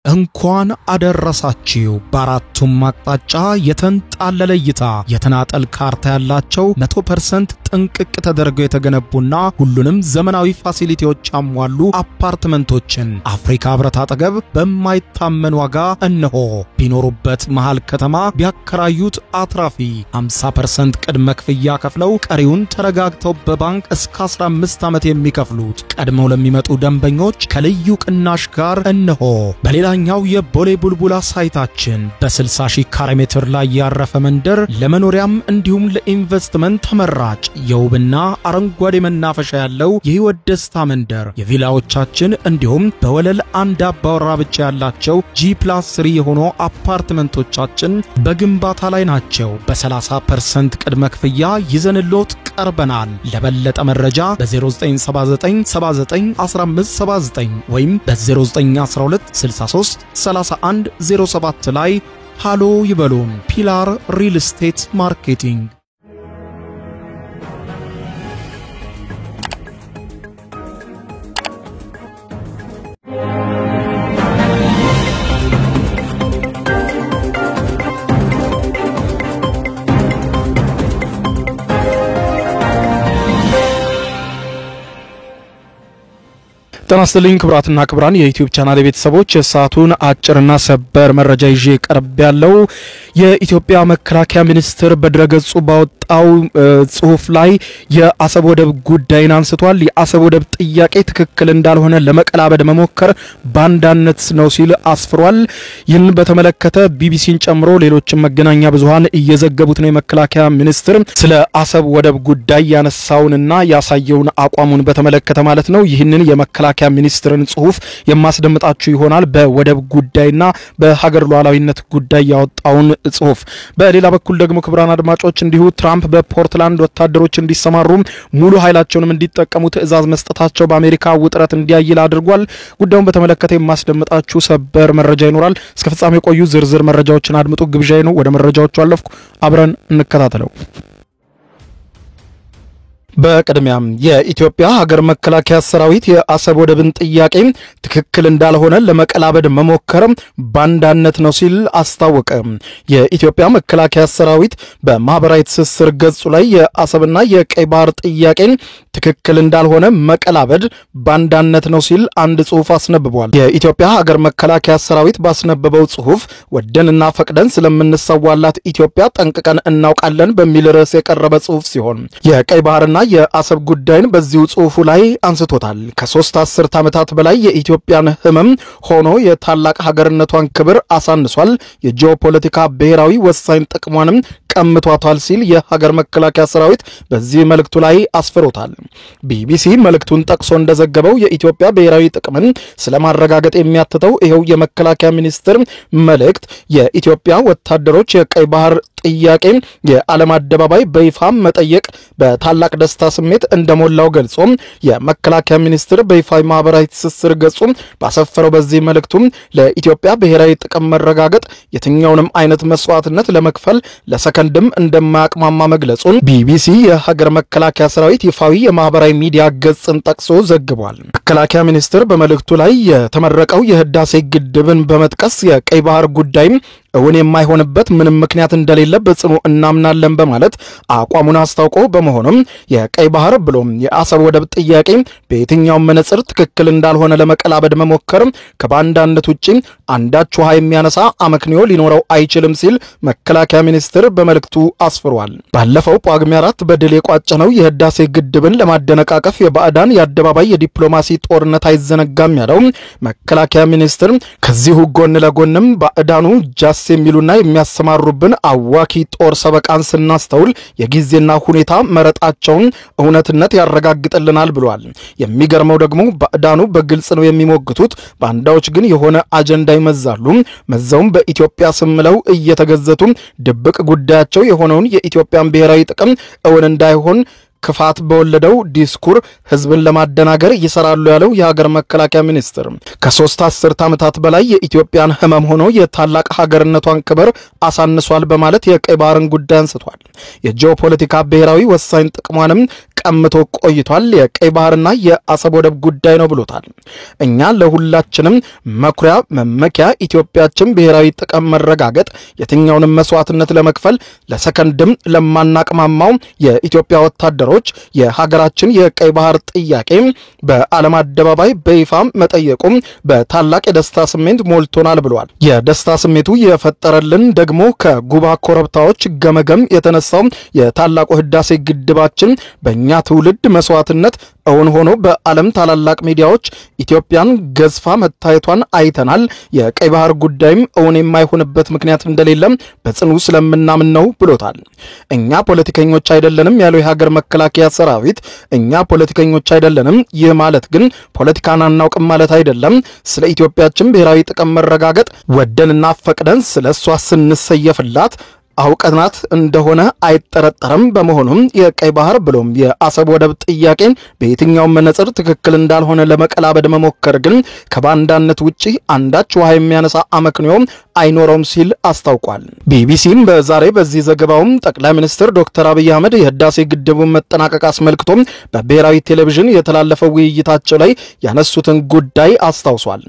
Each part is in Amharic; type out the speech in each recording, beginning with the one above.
እንኳን አደረሳችሁ በአራቱም አቅጣጫ የተንጣለለ እይታ የተናጠል ካርታ ያላቸው 100% ጥንቅቅ ተደርገው የተገነቡና ሁሉንም ዘመናዊ ፋሲሊቲዎች ያሟሉ አፓርትመንቶችን አፍሪካ ህብረት አጠገብ በማይታመን ዋጋ እነሆ። ቢኖሩበት መሃል ከተማ ቢያከራዩት አትራፊ 50% ቅድመ ክፍያ ከፍለው ቀሪውን ተረጋግተው በባንክ እስከ 15 ዓመት የሚከፍሉት ቀድመው ለሚመጡ ደንበኞች ከልዩ ቅናሽ ጋር እነሆ። በሌላኛው የቦሌ ቡልቡላ ሳይታችን በ60,000 ካሬ ሜትር ላይ ያረፈ መንደር ለመኖሪያም እንዲሁም ለኢንቨስትመንት ተመራጭ የውብና አረንጓዴ መናፈሻ ያለው የህይወት ደስታ መንደር የቪላዎቻችን እንዲሁም በወለል አንድ አባወራ ብቻ ያላቸው G+3 የሆኑ አፓርትመንቶቻችን በግንባታ ላይ ናቸው። በ30% ቅድመ ክፍያ ይዘንሎት ቀርበናል። ለበለጠ መረጃ በ0979 79 1579 ወይም በ0912 63 31 07 ላይ ሃሎ ይበሉን። ፒላር ሪል ስቴት ማርኬቲንግ። ተናስተልኝ ክብራትና ክብራን የዩቲዩብ ቻናል ቤተሰቦች የሰዓቱን አጭርና ሰበር መረጃ ይዤ ቀርብ ያለው የኢትዮጵያ መከላከያ ሚኒስትር በድረገጹ ባወጣው ጽሁፍ ላይ የአሰብ ወደብ ጉዳይን አንስቷል። የአሰብ ወደብ ጥያቄ ትክክል እንዳልሆነ ለመቀላበድ መሞከር ባንዳነት ነው ሲል አስፍሯል። ይህን በተመለከተ ቢቢሲን ጨምሮ ሌሎች መገናኛ ብዙሃን እየዘገቡት ነው። የመከላከያ ሚኒስትር ስለ አሰብ ወደብ ጉዳይ ያነሳውንና ያሳየውን አቋሙን በተመለከተ ማለት ነው። ይህንን የመከላከያ ሚኒስትርን ጽሁፍ የማስደምጣችሁ ይሆናል። በወደብ ጉዳይና በሀገር ሉዓላዊነት ጉዳይ ያወጣውን ጽሁፍ። በሌላ በኩል ደግሞ ክብራን አድማጮች እንዲሁ ትራምፕ በፖርትላንድ ወታደሮች እንዲሰማሩ ሙሉ ኃይላቸውንም እንዲጠቀሙ ትዕዛዝ መስጠታቸው በአሜሪካ ውጥረት እንዲያይል አድርጓል። ጉዳዩን በተመለከተ የማስደምጣችሁ ሰበር መረጃ ይኖራል። እስከ ፍጻሜ ቆዩ። ዝርዝር መረጃዎችን አድምጡ ግብዣዬ ነው። ወደ መረጃዎቹ አለፍኩ። አብረን እንከታተለው። በቅድሚያም የኢትዮጵያ ሀገር መከላከያ ሰራዊት የአሰብ ወደብን ጥያቄ ትክክል እንዳልሆነ ለመቀላበድ መሞከር ባንዳነት ነው ሲል አስታወቀ። የኢትዮጵያ መከላከያ ሰራዊት በማህበራዊ ትስስር ገጹ ላይ የአሰብና የቀይ ባህር ጥያቄን ትክክል እንዳልሆነ መቀላበድ ባንዳነት ነው ሲል አንድ ጽሁፍ አስነብቧል። የኢትዮጵያ ሀገር መከላከያ ሰራዊት ባስነበበው ጽሁፍ ወደንና ፈቅደን ስለምንሰዋላት ኢትዮጵያ ጠንቅቀን እናውቃለን በሚል ርዕስ የቀረበ ጽሁፍ ሲሆን የቀይ ባህርና የአሰብ ጉዳይን በዚሁ ጽሁፉ ላይ አንስቶታል። ከ3 አስርት ዓመታት በላይ የኢትዮጵያን ህመም ሆኖ የታላቅ ሀገርነቷን ክብር አሳንሷል፣ የጂኦፖለቲካ ብሔራዊ ወሳኝ ጥቅሟንም ቀምቷታል ሲል የሀገር መከላከያ ሰራዊት በዚህ መልእክቱ ላይ አስፍሮታል። ቢቢሲ መልእክቱን ጠቅሶ እንደዘገበው የኢትዮጵያ ብሔራዊ ጥቅምን ስለማረጋገጥ የሚያትተው ይሄው የመከላከያ ሚኒስትር መልእክት የኢትዮጵያ ወታደሮች የቀይ ባህር ጥያቄ የዓለም አደባባይ በይፋ መጠየቅ በታላቅ ደስታ ስሜት እንደሞላው ገልጾ የመከላከያ ሚኒስትር በይፋ ማህበራዊ ትስስር ገጹ ባሰፈረው በዚህ መልእክቱ ለኢትዮጵያ ብሔራዊ ጥቅም መረጋገጥ የትኛውንም አይነት መስዋዕትነት ለመክፈል ለሰከንድም እንደማያቅማማ መግለጹን ቢቢሲ የሀገር መከላከያ ሰራዊት ይፋዊ የማህበራዊ ሚዲያ ገጽን ጠቅሶ ዘግቧል። መከላከያ ሚኒስትር በመልእክቱ ላይ የተመረቀው የህዳሴ ግድብን በመጥቀስ የቀይ ባህር ጉዳይ እውን የማይሆንበት ምንም ምክንያት እንደሌለ በጽኑ እናምናለን በማለት አቋሙን አስታውቆ በመሆኑም የቀይ ባህር ብሎም የአሰብ ወደብ ጥያቄ በየትኛው መነጽር ትክክል እንዳልሆነ ለመቀላበድ መሞከር ከባንዳነት ውጪ አንዳች ውሃ የሚያነሳ አመክንዮ ሊኖረው አይችልም ሲል መከላከያ ሚኒስትር በመልእክቱ አስፍሯል። ባለፈው ጳጉሜ 4 በድል የቋጨነው የህዳሴ ግድብን ለማደነቃቀፍ የባዕዳን የአደባባይ የዲፕሎማሲ ጦርነት አይዘነጋም ያለው መከላከያ ሚኒስትር ከዚሁ ጎን ለጎንም ባዕዳኑ ጃስ የሚሉና የሚያሰማሩብን አዋኪ ጦር ሰበቃን ስናስተውል የጊዜና ሁኔታ መረጣቸውን እውነትነት ያረጋግጥልናል ብሏል። የሚገርመው ደግሞ ባዕዳኑ በግልጽ ነው የሚሞግቱት፣ ባንዳዎች ግን የሆነ አጀንዳ ይመዛሉ። መዘውም በኢትዮጵያ ስምለው እየተገዘቱ ድብቅ ጉዳያቸው የሆነውን የኢትዮጵያን ብሔራዊ ጥቅም እውን እንዳይሆን ክፋት በወለደው ዲስኩር ህዝብን ለማደናገር ይሰራሉ ያለው የሀገር መከላከያ ሚኒስትር ከ3 አስርት ዓመታት በላይ የኢትዮጵያን ህመም ሆኖ የታላቅ ሀገርነቷን ክብር አሳንሷል በማለት የቀይ ባህርን ጉዳይ አንስቷል። የጂኦፖለቲካ ብሔራዊ ወሳኝ ጥቅሟንም ቀምቶ ቆይቷል። የቀይ ባህርና የአሰብ ወደብ ጉዳይ ነው ብሎታል። እኛ ለሁላችንም መኩሪያ መመኪያ ኢትዮጵያችን ብሔራዊ ጥቅም መረጋገጥ የትኛውንም መስዋዕትነት ለመክፈል ለሰከንድም ለማናቅማማው የኢትዮጵያ ወታደሮች የሀገራችን የቀይ ባህር ጥያቄ በዓለም አደባባይ በይፋ መጠየቁም በታላቅ የደስታ ስሜት ሞልቶናል ብሏል። የደስታ ስሜቱ የፈጠረልን ደግሞ ከጉባ ኮረብታዎች ገመገም የተነሳው የታላቁ ህዳሴ ግድባችን በእኛ ትውልድ መስዋዕትነት እውን ሆኖ በዓለም ታላላቅ ሚዲያዎች ኢትዮጵያን ገዝፋ መታየቷን አይተናል። የቀይ ባህር ጉዳይም እውን የማይሆንበት ምክንያት እንደሌለም በጽኑ ስለምናምን ነው ብሎታል። እኛ ፖለቲከኞች አይደለንም ያለው የሀገር መከላከያ ሰራዊት እኛ ፖለቲከኞች አይደለንም፣ ይህ ማለት ግን ፖለቲካን አናውቅም ማለት አይደለም። ስለ ኢትዮጵያችን ብሔራዊ ጥቅም መረጋገጥ ወደንና ፈቅደን ስለሷ ስንሰየፍላት አውቀናት እንደሆነ አይጠረጠርም። በመሆኑም የቀይ ባህር ብሎም የአሰብ ወደብ ጥያቄን በየትኛው መነጽር ትክክል እንዳልሆነ ለመቀላበድ መሞከር ግን ከባንዳነት ውጪ አንዳች ውሃ የሚያነሳ አመክንዮ አይኖረውም ሲል አስታውቋል። ቢቢሲም በዚህ ዘገባው ጠቅላይ ሚኒስትር ዶክተር አብይ አህመድ የህዳሴ ግድቡን መጠናቀቅ አስመልክቶ በብሔራዊ ቴሌቪዥን የተላለፈው ውይይታቸው ላይ ያነሱትን ጉዳይ አስታውሷል።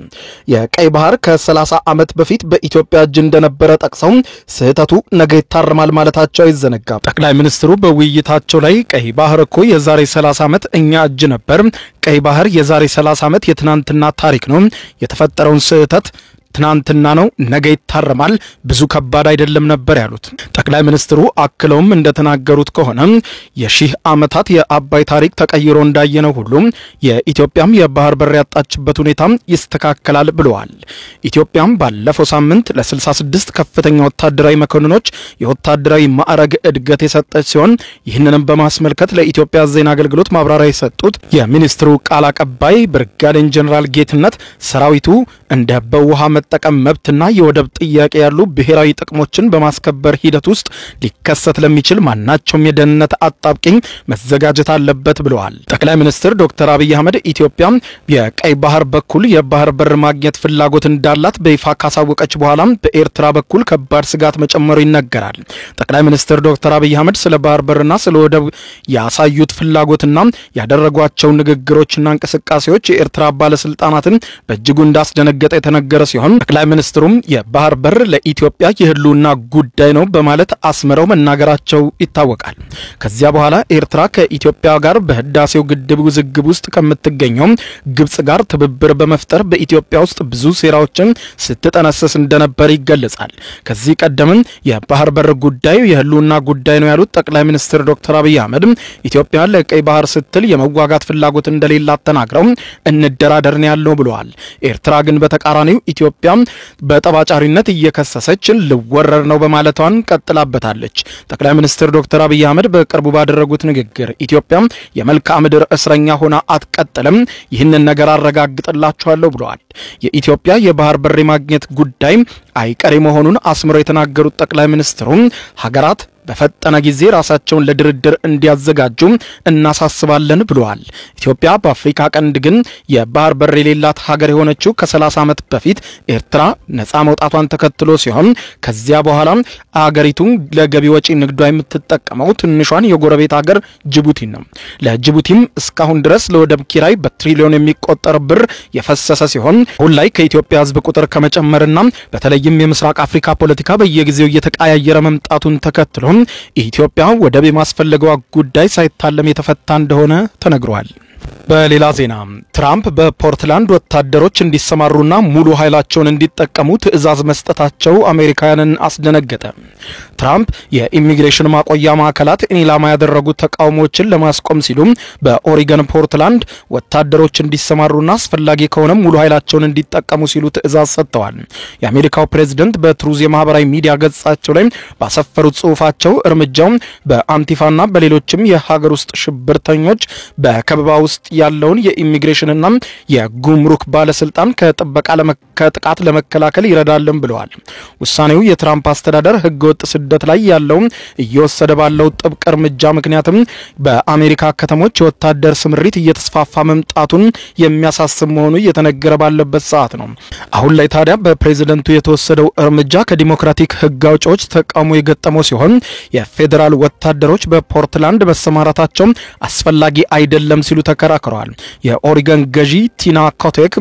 የቀይ ባህር ከ30 ዓመት በፊት በኢትዮጵያ እጅ እንደነበረ ጠቅሰው ስህተቱ ነገ ይታረማል ማለታቸው አይዘነጋም። ጠቅላይ ሚኒስትሩ በውይይታቸው ላይ ቀይ ባህር እኮ የዛሬ 30 ዓመት እኛ እጅ ነበር፣ ቀይ ባህር የዛሬ 30 ዓመት የትናንትና ታሪክ ነው፣ የተፈጠረውን ስህተት ትናንትና ነው፣ ነገ ይታረማል፣ ብዙ ከባድ አይደለም ነበር ያሉት ጠቅላይ ሚኒስትሩ አክለውም እንደተናገሩት ከሆነ የሺህ ዓመታት የአባይ ታሪክ ተቀይሮ እንዳየነው ሁሉ የኢትዮጵያም የባህር በር ያጣችበት ሁኔታ ይስተካከላል ብለዋል። ኢትዮጵያም ባለፈው ሳምንት ለ66 ከፍተኛ ወታደራዊ መኮንኖች የወታደራዊ ማዕረግ እድገት የሰጠች ሲሆን ይህንንም በማስመልከት ለኢትዮጵያ ዜና አገልግሎት ማብራሪያ የሰጡት የሚኒስትሩ ቃል አቀባይ ብርጋዴር ጀነራል ጌትነት ሰራዊቱ እንደ በውሃ መጠቀም መብትና የወደብ ጥያቄ ያሉ ብሔራዊ ጥቅሞችን በማስከበር ሂደት ውስጥ ሊከሰት ለሚችል ማናቸውም የደህንነት አጣብቂኝ መዘጋጀት አለበት ብለዋል። ጠቅላይ ሚኒስትር ዶክተር አብይ አህመድ ኢትዮጵያ የቀይ ባህር በኩል የባህር በር ማግኘት ፍላጎት እንዳላት በይፋ ካሳወቀች በኋላ በኤርትራ በኩል ከባድ ስጋት መጨመሩ ይነገራል። ጠቅላይ ሚኒስትር ዶክተር አብይ አህመድ ስለ ባህር በርና ስለ ወደብ ያሳዩት ፍላጎትና ያደረጓቸው ንግግሮችና እንቅስቃሴዎች የኤርትራ ባለስልጣናትን በእጅጉ እንዳስደነገጠ የተነገረ ሲሆን ጠቅላይ ሚኒስትሩም የባህር በር ለኢትዮጵያ የህልውና ጉዳይ ነው በማለት አስመረው መናገራቸው ይታወቃል። ከዚያ በኋላ ኤርትራ ከኢትዮጵያ ጋር በህዳሴው ግድብ ውዝግብ ውስጥ ከምትገኘው ግብጽ ጋር ትብብር በመፍጠር በኢትዮጵያ ውስጥ ብዙ ሴራዎችን ስትጠነስስ እንደነበር ይገለጻል። ከዚህ ቀደም የባህር በር ጉዳይ የህልውና ጉዳይ ነው ያሉት ጠቅላይ ሚኒስትር ዶክተር አብይ አህመድ ኢትዮጵያ ለቀይ ባህር ስትል የመዋጋት ፍላጎት እንደሌላት ተናግረው እንደራደር ነው ያለው ብለዋል። ኤርትራ ግን በተቃራኒው ኢትዮጵያ በጠባጫሪነት እየከሰሰች ልወረር ነው በማለቷን ቀጥላበታለች። ጠቅላይ ሚኒስትር ዶክተር አብይ አህመድ በቅርቡ ባደረጉት ንግግር ኢትዮጵያ የመልክዓ ምድር እስረኛ ሆና አትቀጥልም፣ ይህንን ነገር አረጋግጥላችኋለሁ ብለዋል። የኢትዮጵያ የባህር በር ማግኘት ጉዳይ አይቀሬ መሆኑን አስምረው የተናገሩት ጠቅላይ ሚኒስትሩ ሀገራት በፈጠነ ጊዜ ራሳቸውን ለድርድር እንዲያዘጋጁ እናሳስባለን ብለዋል። ኢትዮጵያ በአፍሪካ ቀንድ ግን የባህር በር የሌላት ሀገር የሆነችው ከ30 ዓመት በፊት ኤርትራ ነፃ መውጣቷን ተከትሎ ሲሆን ከዚያ በኋላ ሀገሪቱ ለገቢ ወጪ ንግዷ የምትጠቀመው ትንሿን የጎረቤት ሀገር ጅቡቲ ነው። ለጅቡቲም እስካሁን ድረስ ለወደብ ኪራይ በትሪሊዮን የሚቆጠር ብር የፈሰሰ ሲሆን አሁን ላይ ከኢትዮጵያ ሕዝብ ቁጥር ከመጨመርና በተለይም የምስራቅ አፍሪካ ፖለቲካ በየጊዜው እየተቀያየረ መምጣቱን ተከትሎ ኢትዮጵያ ወደብ የማስፈልገው ጉዳይ ሳይታለም የተፈታ እንደሆነ ተነግሯል። በሌላ ዜና ትራምፕ በፖርትላንድ ወታደሮች እንዲሰማሩና ሙሉ ኃይላቸውን እንዲጠቀሙ ትዕዛዝ መስጠታቸው አሜሪካውያንን አስደነገጠ። ትራምፕ የኢሚግሬሽን ማቆያ ማዕከላት ኢላማ ያደረጉ ተቃውሞችን ለማስቆም ሲሉ በኦሪገን ፖርትላንድ ወታደሮች እንዲሰማሩና አስፈላጊ ከሆነ ሙሉ ኃይላቸውን እንዲጠቀሙ ሲሉ ትዕዛዝ ሰጥተዋል። የአሜሪካው ፕሬዝዳንት በትሩዝ የማህበራዊ ሚዲያ ገጻቸው ላይ ባሰፈሩት ጽሑፋቸው እርምጃው በአንቲፋና በሌሎችም የሀገር ውስጥ ሽብርተኞች በከበባ ውስጥ ውስጥ ያለውን የኢሚግሬሽንና የጉምሩክ ባለስልጣን ከጥቃት ለመከላከል ይረዳልን ብለዋል። ውሳኔው የትራምፕ አስተዳደር ህገወጥ ስደት ላይ ያለው እየወሰደ ባለው ጥብቅ እርምጃ ምክንያትም በአሜሪካ ከተሞች የወታደር ስምሪት እየተስፋፋ መምጣቱን የሚያሳስብ መሆኑ እየተነገረ ባለበት ሰዓት ነው። አሁን ላይ ታዲያ በፕሬዝደንቱ የተወሰደው እርምጃ ከዲሞክራቲክ ህግ አውጪዎች ተቃውሞ የገጠመው ሲሆን የፌዴራል ወታደሮች በፖርትላንድ መሰማራታቸው አስፈላጊ አይደለም ሲሉ ተከራክረዋል። የኦሪገን ገዢ ቲና ኮቴክ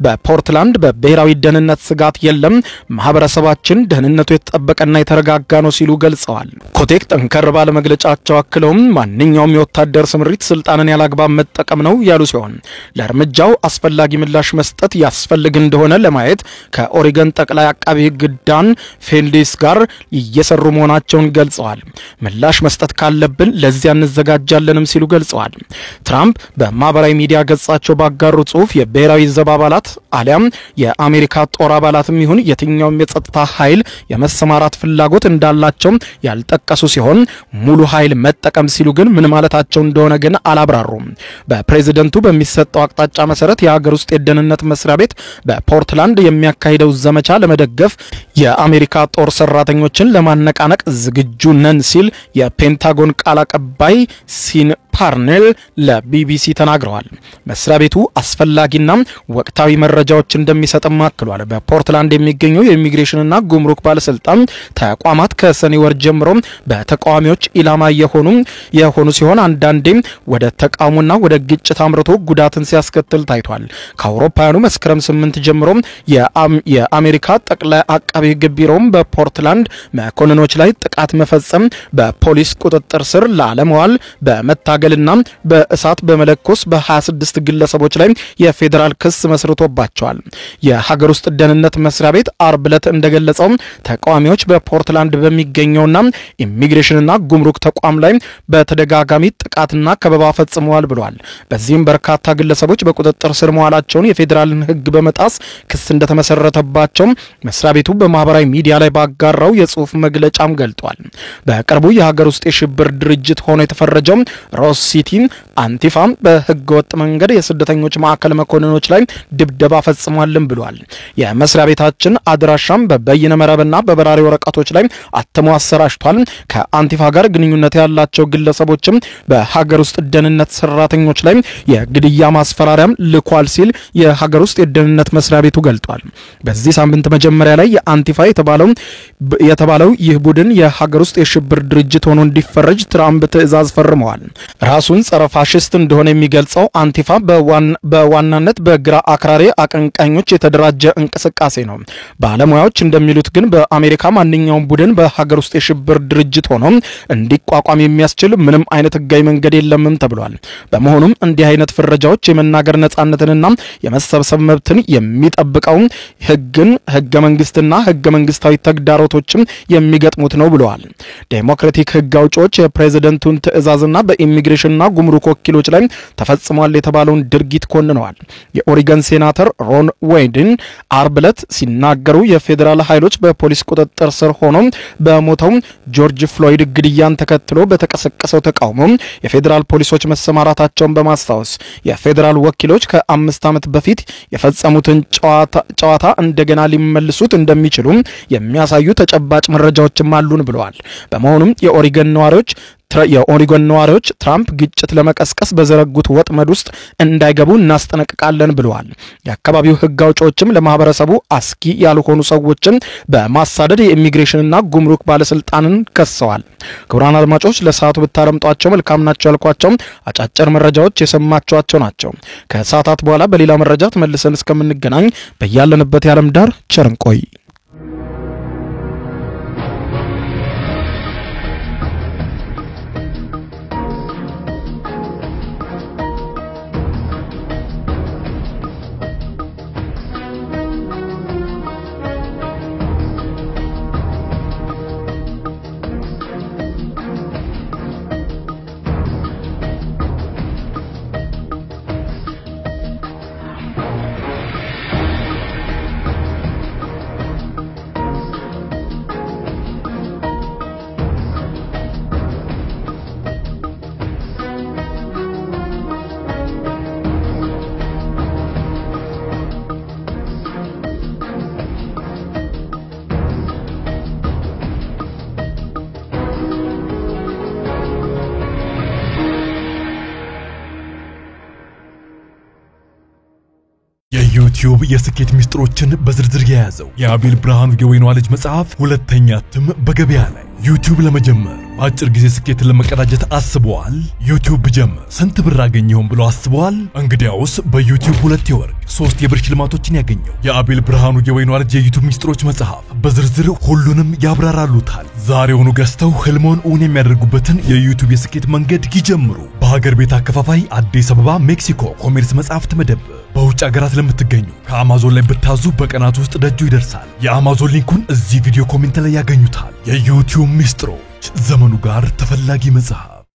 በፖርትላንድ በብሔራዊ ደህንነት ስጋት የለም፣ ማህበረሰባችን ደህንነቱ የተጠበቀና የተረጋጋ ነው ሲሉ ገልጸዋል። ኮቴክ ጠንከር ባለ መግለጫቸው አክለውም ማንኛውም የወታደር ስምሪት ስልጣንን ያላግባብ መጠቀም ነው ያሉ ሲሆን ለእርምጃው አስፈላጊ ምላሽ መስጠት ያስፈልግ እንደሆነ ለማየት ከኦሪገን ጠቅላይ አቃቢ ህግ ዳን ፌልዲስ ጋር እየሰሩ መሆናቸውን ገልጸዋል። ምላሽ መስጠት ካለብን ለዚያ እንዘጋጃለንም ሲሉ ገልጸዋል። ትራምፕ በማህበራዊ ሚዲያ ገጻቸው ባጋሩ ጽሁፍ የብሔራዊ ዘብ አባላት አሊያም የአሜሪካ ጦር አባላትም ይሁን የትኛውም የጸጥታ ኃይል የመሰማራት ፍላጎት እንዳላቸው ያልጠቀሱ ሲሆን ሙሉ ኃይል መጠቀም ሲሉ ግን ምን ማለታቸው እንደሆነ ግን አላብራሩም። በፕሬዝደንቱ በሚሰጠው አቅጣጫ መሰረት የሀገር ውስጥ የደህንነት መስሪያ ቤት በፖርትላንድ የሚያካሂደው ዘመቻ ለመደገፍ የአሜሪካ ጦር ሰራተኞችን ለማነቃነቅ ዝግጁ ነን ሲል የፔንታጎን ቃል አቀባይ ሲን ፓርኔል ለቢቢሲ ተናግረዋል። መስሪያ ቤቱ አስፈላጊና ወቅታዊ መረጃዎች እንደሚሰጥም አክሏል። በፖርትላንድ የሚገኘው የኢሚግሬሽንና ጉምሩክ ባለስልጣን ተቋማት ከሰኔ ወር ጀምሮ በተቃዋሚዎች ኢላማ የሆኑ ሲሆን አንዳንዴም ወደ ተቃውሞና ወደ ግጭት አምርቶ ጉዳትን ሲያስከትል ታይቷል። ከአውሮፓውያኑ መስከረም 8 ጀምሮ የአሜሪካ ጠቅላይ አቃቤ ሕግ ቢሮም በፖርትላንድ መኮንኖች ላይ ጥቃት መፈጸም፣ በፖሊስ ቁጥጥር ስር ላለመዋል በመታገልና በእሳት በመለኮስ በ26 ግለሰቦች ላይ የፌዴራል ክስ መስርቶባቸዋል። የሀገር ውስጥ ደህንነት መስሪያ ቤት አርብ ዕለት እንደገለጸው ተቃዋሚዎች በፖርትላንድ በሚገኘውና ኢሚግሬሽንና ጉምሩክ ተቋም ላይ በተደጋጋሚ ጥቃትና ከበባ ፈጽመዋል ብሏል። በዚህም በርካታ ግለሰቦች በቁጥጥር ስር መዋላቸውን የፌዴራልን ሕግ በመጣስ ክስ እንደተመሰረተባቸው መስሪያ ቤቱ በማህበራዊ ሚዲያ ላይ ባጋራው የጽሁፍ መግለጫም ገልጧል። በቅርቡ የሀገር ውስጥ የሽብር ድርጅት ሆኖ የተፈረጀው ሮስ ሲቲ አንቲፋ በህገ ወጥ መንገድ የስደተኞች ማዕከል መኮንኖች ላይ ድብደባ ፈጽሟልም ብሏል። የመስሪያ ቤታችን አድራሻም በበይነ መረብና በበራሪ ወረቀቶች ላይ አትሞ አሰራጭቷል። ከአንቲፋ ጋር ግንኙነት ያላቸው ግለሰቦችም በሀገር ውስጥ ደህንነት ሰራተኞች ላይ የግድያ ማስፈራሪያም ልኳል ሲል የሀገር ውስጥ የደህንነት መስሪያ ቤቱ ገልጧል። በዚህ ሳምንት መጀመሪያ ላይ የአንቲፋ የተባለው ይህ ቡድን የሀገር ውስጥ የሽብር ድርጅት ሆኖ እንዲፈረጅ ትራምፕ ትዕዛዝ ፈርመዋል። ራሱን ጸረ ፋሽስት እንደሆነ የሚገልጸው አንቲፋ በዋናነት በግራ አክራሪ አቀንቃኞች የተደራጀ እንቅስቃሴ ነው። ባለሙያዎች እንደሚሉት ግን በአሜሪካ ማንኛውም ቡድን በሀገር ውስጥ የሽብር ድርጅት ሆኖ እንዲቋቋም የሚያስችል ምንም አይነት ህጋዊ መንገድ የለምም ተብሏል። በመሆኑም እንዲህ አይነት ፍረጃዎች የመናገር ነጻነትንና የመሰብሰብ መብትን የሚጠብቀው ህገ መንግስትና ህገ መንግስታዊ ተግዳሮቶችም የሚገጥሙት ነው ብለዋል። ዴሞክራቲክ ህግ አውጪዎች የፕሬዝደንቱን ትዕዛዝና በኢሚግሬሽንና ጉምሩክ ወኪሎች ላይ ተፈጽሟል የተባለውን ድርጊት ኮንነዋል። የኦሪገን ሴናተር ሮን ዌይድን አርብ ዕለት ሲናገሩ የፌዴራል ኃይሎች በፖሊስ ቁጥጥር ስር ሆኖ በሞተው ጆርጅ ፍሎይድ ግድያን ተከትሎ በተቀሰቀሰው ተቃውሞ የፌዴራል ፖሊሶች መሰማራታቸውን በማስታወስ የፌዴራል ወኪሎች ከ5 ዓመት በፊት የፈጸሙትን ጨዋታ እንደገና ሊመልሱት እንደሚችሉ የሚያሳዩ ተጨባጭ መረጃዎችም አሉን ብለዋል። በመሆኑም የኦሪገን ነዋሪዎች ትራምፕ ግጭት ለመቀስቀስ በዘረጉት ወጥመድ ውስጥ እንዳይገቡ እናስጠነቅቃለን ብለዋል። የአካባቢው ህግ አውጪዎችም ለማህበረሰቡ አስጊ ያልሆኑ ሰዎችን በማሳደድ የኢሚግሬሽንና ጉምሩክ ባለስልጣንን ከሰዋል። ክቡራን አድማጮች ለሰዓቱ ብታረምጧቸው መልካም ናቸው ያልኳቸው አጫጭር መረጃዎች የሰማችኋቸው ናቸው። ከሰዓታት በኋላ በሌላ መረጃ ተመልሰን እስከምንገናኝ በያለንበት የዓለም ዳር ቸር እንቆይ። የዩቲዩብ የስኬት ሚስጥሮችን በዝርዝር የያዘው የአቤል ብርሃኑ የወይኗ ልጅ መጽሐፍ ሁለተኛ እትም በገበያ ላይ። ዩቲዩብ ለመጀመር በአጭር ጊዜ ስኬትን ለመቀዳጀት አስበዋል? ዩቲዩብ ብጀምር ስንት ብር አገኘሁም ብሎ አስበዋል? እንግዲያውስ በዩቲዩብ 2 የወርቅ 3 የብር ሽልማቶችን ያገኘው የአቤል ብርሃኑ የወይኗ ልጅ የዩቲዩብ ሚስጥሮች መጽሐፍ በዝርዝር ሁሉንም ያብራራሉታል። ዛሬውኑ ገዝተው ህልሞን እውን የሚያደርጉበትን የዩቲዩብ የስኬት መንገድ ይጀምሩ። በሀገር ቤት አከፋፋይ አዲስ አበባ ሜክሲኮ ኮሜርስ መጽሐፍት መደብር። በውጭ ሀገራት ለምትገኙ ከአማዞን ላይ ብታዙ በቀናት ውስጥ ደጁ ይደርሳል። የአማዞን ሊንኩን እዚህ ቪዲዮ ኮሜንት ላይ ያገኙታል። የዩቲዩብ ሚስጥሮች ዘመኑ ጋር ተፈላጊ መጽሐፍ።